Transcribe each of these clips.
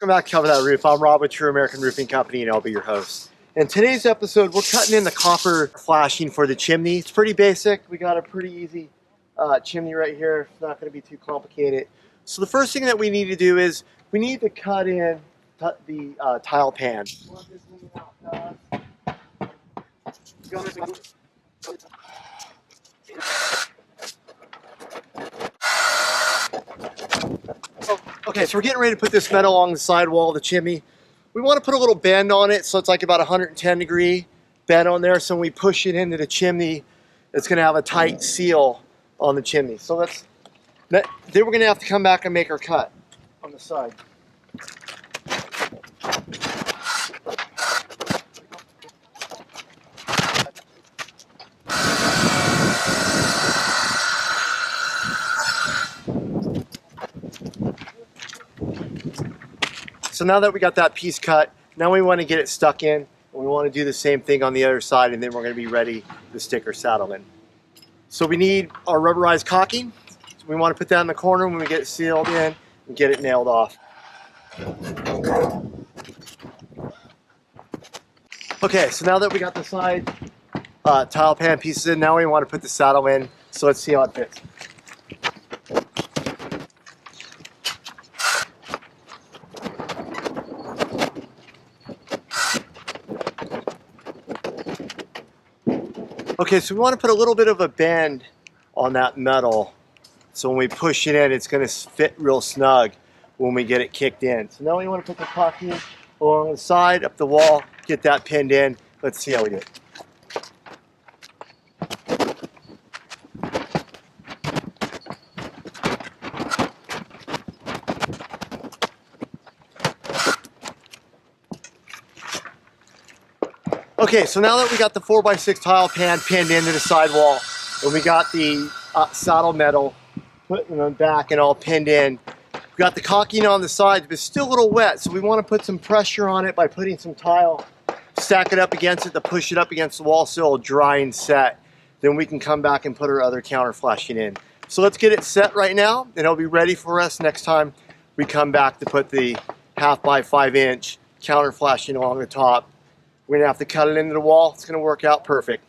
Welcome back to Cover That Roof. I'm Rob with True American Roofing Company and I'll be your host. In today's episode, we're cutting in the copper flashing for the chimney. It's pretty basic. We got a pretty easy chimney right here. It's not going to be too complicated. So the first thing that we need to do is we need to cut in the tile pan. Okay, so we're getting ready to put this metal along the side wall of the chimney. We want to put a little bend on it, so it's like about 110-degree bend on there. So when we push it into the chimney, it's going to have a tight seal on the chimney. So then we're going to have to come back and make our cut on the side. So now that we got that piece cut, now we want to get it stuck in. And we want to do the same thing on the other side, and then we're going to be ready to stick our saddle in. So we need our rubberized caulking. So we want to put that in the corner when we get it sealed in and get it nailed off. Okay, so now that we got the side tile pan pieces in, now we want to put the saddle in. So let's see how it fits. Okay, so we want to put a little bit of a bend on that metal. So when we push it in, it's going to fit real snug when we get it kicked in. So now we want to put the caulking along the side, up the wall, get that pinned in. Let's see how we do it. Okay, so now that we got the 4x6 tile pan pinned into the sidewall, and we got the saddle metal put in the back and all pinned in, we got the caulking on the sides, but it's still a little wet, so we want to put some pressure on it by putting some tile, stack it up against it to push it up against the wall so it'll dry and set. Then we can come back and put our other counter flashing in. So let's get it set right now, and it'll be ready for us next time we come back to put the 1/2 by 5" counter flashing along the top. We're going to have to cut it into the wall. It's going to work out perfect.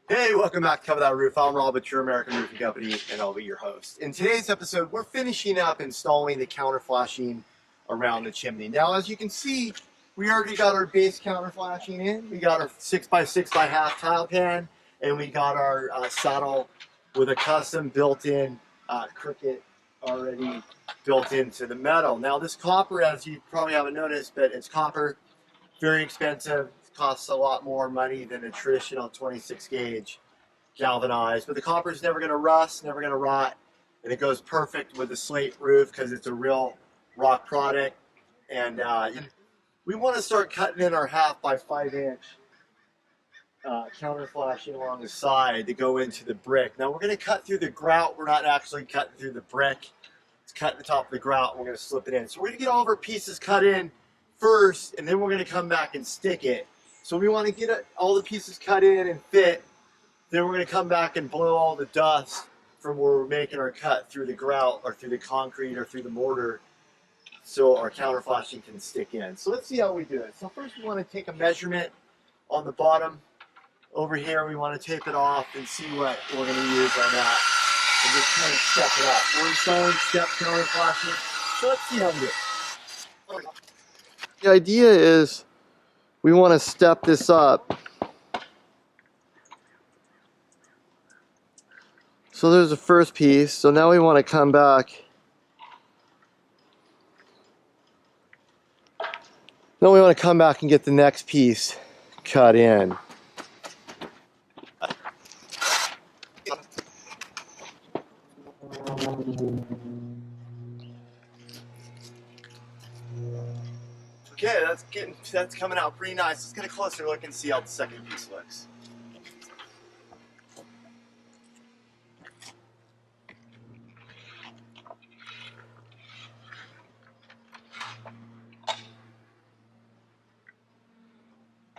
Hey, welcome back to Cover That Roof. I'm Rob with True American Roofing Company, and I'll be your host. In today's episode, we're finishing up installing the counter flashing around the chimney. Now, as you can see, we already got our base counter flashing in. We got our 6x6 by half tile pan, and we got our saddle with a custom built-in cricket already built into the metal. Now, this copper, as you probably haven't noticed, but it's copper, very expensive. Costs a lot more money than a traditional 26 gauge galvanized, but the copper is never going to rust, never going to rot, and it goes perfect with the slate roof because it's a real rock product. And we want to start cutting in our 1/2 by 5" counter flashing along the side to go into the brick. Now we're going to cut through the grout. We're not actually cutting through the brick. It's cutting the top of the grout. We're going to slip it in. So we're going to get all of our pieces cut in first, and then we're going to come back and stick it. So we want to get all the pieces cut in and fit. Then we're going to come back and blow all the dust from where we're making our cut through the grout or through the concrete or through the mortar so our counter flashing can stick in. So let's see how we do it. So first we want to take a measurement on the bottom. Over here we want to tape it off and see what we're going to use on that. And just kind of step it up. We're installing step counter flashing. So let's see how we do it. The idea is we want to step this up. So there's the first piece. So now we want to come back. Now we want to come back and get the next piece cut in. Okay, that's coming out pretty nice. Let's get a closer look and see how the second piece looks.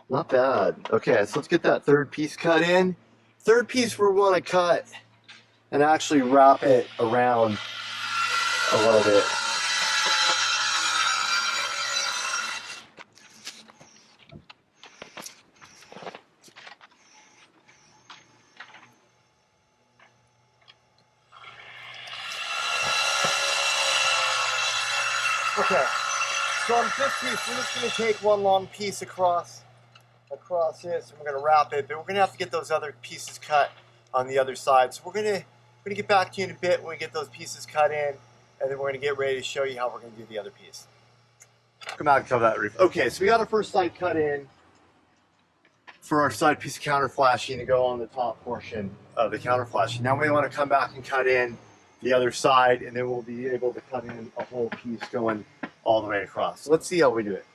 Not bad. Okay, so let's get that third piece cut in. Third piece we want to cut and actually wrap it around a little bit. Okay, so on this piece, we're just going to take one long piece across this, and we're going to wrap it, but we're going to have to get those other pieces cut on the other side. So we're going to get back to you in a bit when we get those pieces cut in, and then we're going to get ready to show you how we're going to do the other piece. Come out and cover that roof. Okay, so we got our first side cut in for our side piece of counter flashing to go on the top portion of the counter flashing. Now we want to come back and cut in the other side, and then we'll be able to cut in a whole piece going all the way across. So let's see how we do it.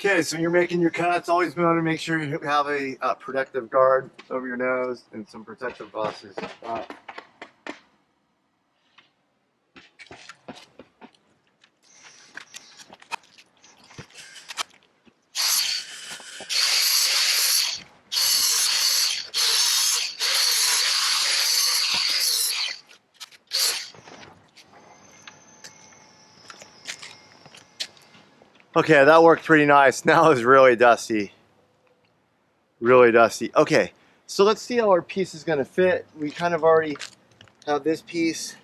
Okay, so you're making your cuts. Always want to make sure you have a protective guard over your nose and some protective glasses. Okay, that worked pretty nice. Now it's really dusty. Really dusty. Okay, so let's see how our piece is going to fit. We kind of already have this piece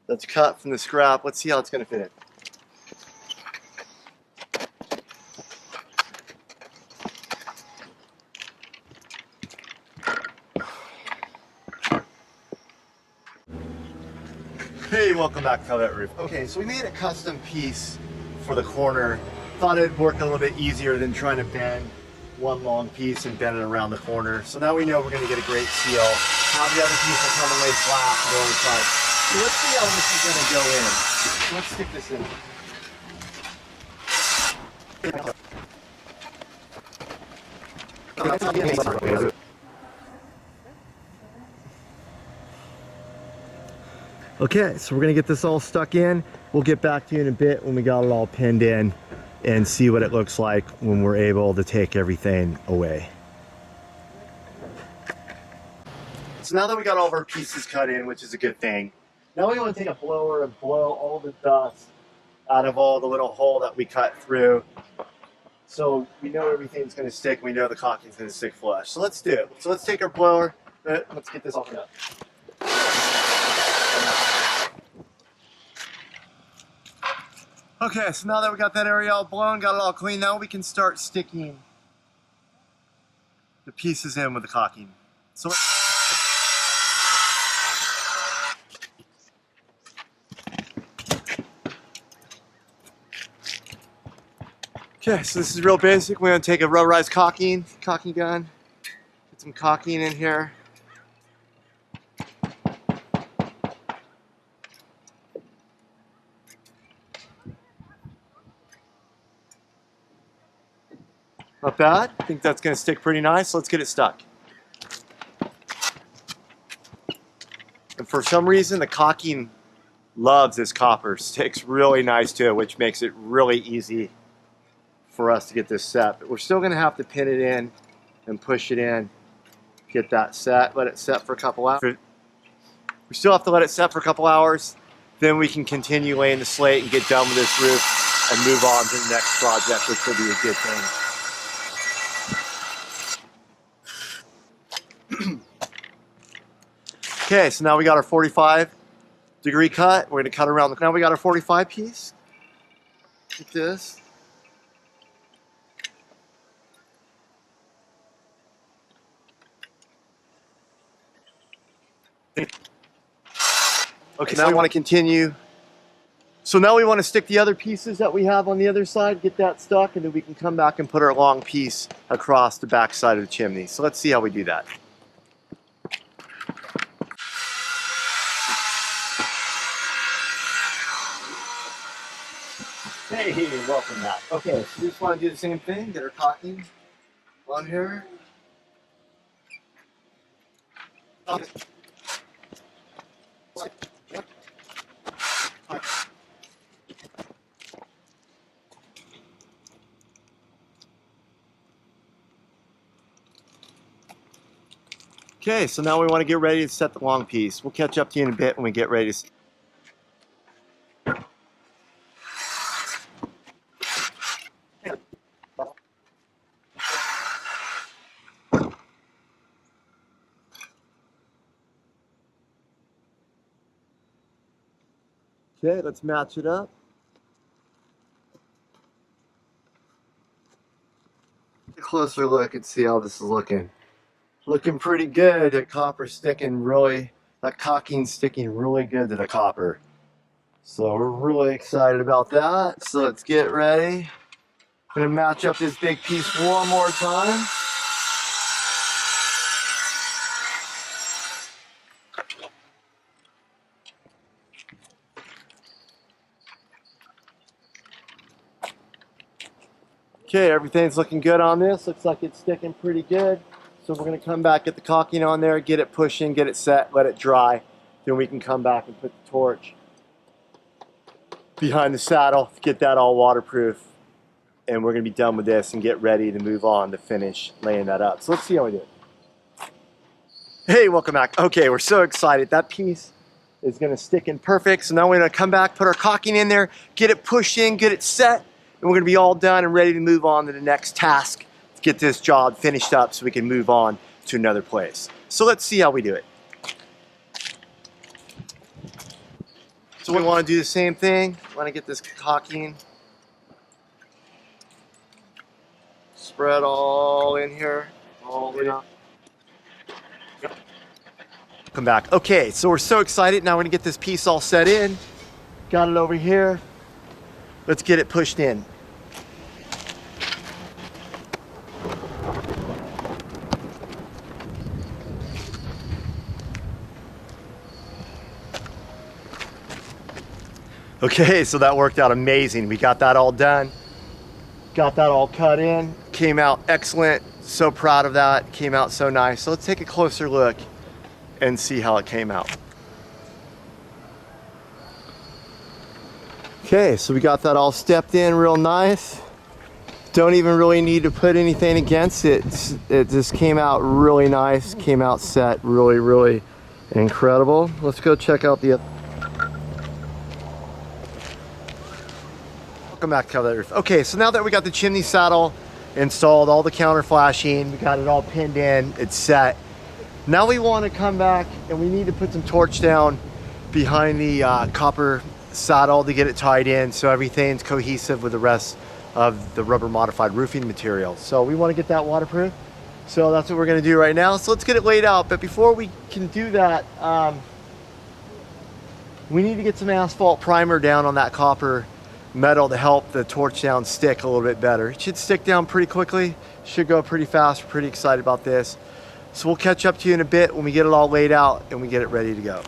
that's cut from the scrap. Let's see how it's going to fit in. Hey, welcome back to Covet Roof. Okay, so we made a custom piece for the corner. Thought it'd work a little bit easier than trying to bend one long piece and bend it around the corner. So now we know we're going to get a great seal. Now the other piece will come and lay flat and go inside. So let's see how this is going to go in. Let's stick this in. Okay, so we're gonna get this all stuck in. We'll get back to you in a bit when we got it all pinned in and see what it looks like when we're able to take everything away. So now that we got all of our pieces cut in, which is a good thing, now we want to take a blower and blow all the dust out of all the little hole that we cut through. So we know everything's gonna stick, we know the caulking's gonna stick flush. So let's do it. So let's take our blower, let's get this all cut. Okay, so now that we got that area all blown, got it all clean, now we can start sticking the pieces in with the caulking. So okay, so this is real basic. We're gonna take a rubberized caulking gun, get some caulking in here. Not bad. I think that's going to stick pretty nice. Let's get it stuck. And for some reason, the caulking loves this copper. Sticks really nice to it, which makes it really easy for us to get this set. But we're still going to have to pin it in and push it in, get that set, let it set for a couple hours. We still have to let it set for a couple hours. Then we can continue laying the slate and get done with this roof and move on to the next project, which will be a good thing. Okay, so now we got our 45-degree cut. We're going to cut around the. Now we got our 45 piece. Like this. Okay, now I want to continue So now we want to stick the other pieces that we have on the other side, get that stuck, and then we can come back and put our long piece across the back side of the chimney. So let's see how we do that. Hey, welcome back. Okay, so we just want to do the same thing, get our caulking on here. Okay, so now we want to get ready to set the long piece. We'll catch up to you in a bit when we get ready to. Okay, let's match it up. A closer look and see how this is looking. Looking pretty good. The copper's sticking really, that caulking's sticking really good to the copper. So we're really excited about that. So let's get ready. I'm gonna match up this big piece one more time. Okay, everything's looking good on this. Looks like it's sticking pretty good. So we're gonna come back, get the caulking on there, get it pushing, get it set, let it dry. Then we can come back and put the torch behind the saddle, get that all waterproof. And we're gonna be done with this and get ready to move on to finish laying that up. So let's see how we do it. Hey, welcome back. Okay, we're so excited. That piece is gonna stick in perfect. So now we're gonna come back, put our caulking in there, get it pushed in, get it set, and we're gonna be all done and ready to move on to the next task. Get this job finished up so we can move on to another place. So let's see how we do it. So we want to do the same thing. Want to get this caulking spread all in here. All in. Come back. Okay, so we're so excited. Now we're gonna get this piece all set in. Got it over here. Let's get it pushed in. Okay, so that worked out amazing. We got that all done. Got that all cut in. Came out excellent. So proud of that. Came out so nice. So let's take a closer look and see how it came out. Okay, so we got that all stepped in real nice. Don't even really need to put anything against it. It just came out really nice. Came out set really, really incredible. Let's go check out the other. Welcome back to the roof. Okay, so now that we got the chimney saddle installed, all the counter flashing, we got it all pinned in, it's set. Now we want to come back and we need to put some torch down behind the copper saddle to get it tied in so everything's cohesive with the rest of the rubber modified roofing material. So we want to get that waterproof. So that's what we're going to do right now. So let's get it laid out. But before we can do that, we need to get some asphalt primer down on that copper metal to help the torch down stick a little bit better. It should stick down pretty quickly, should go pretty fast. We're pretty excited about this. So we'll catch up to you in a bit when we get it all laid out and we get it ready to go.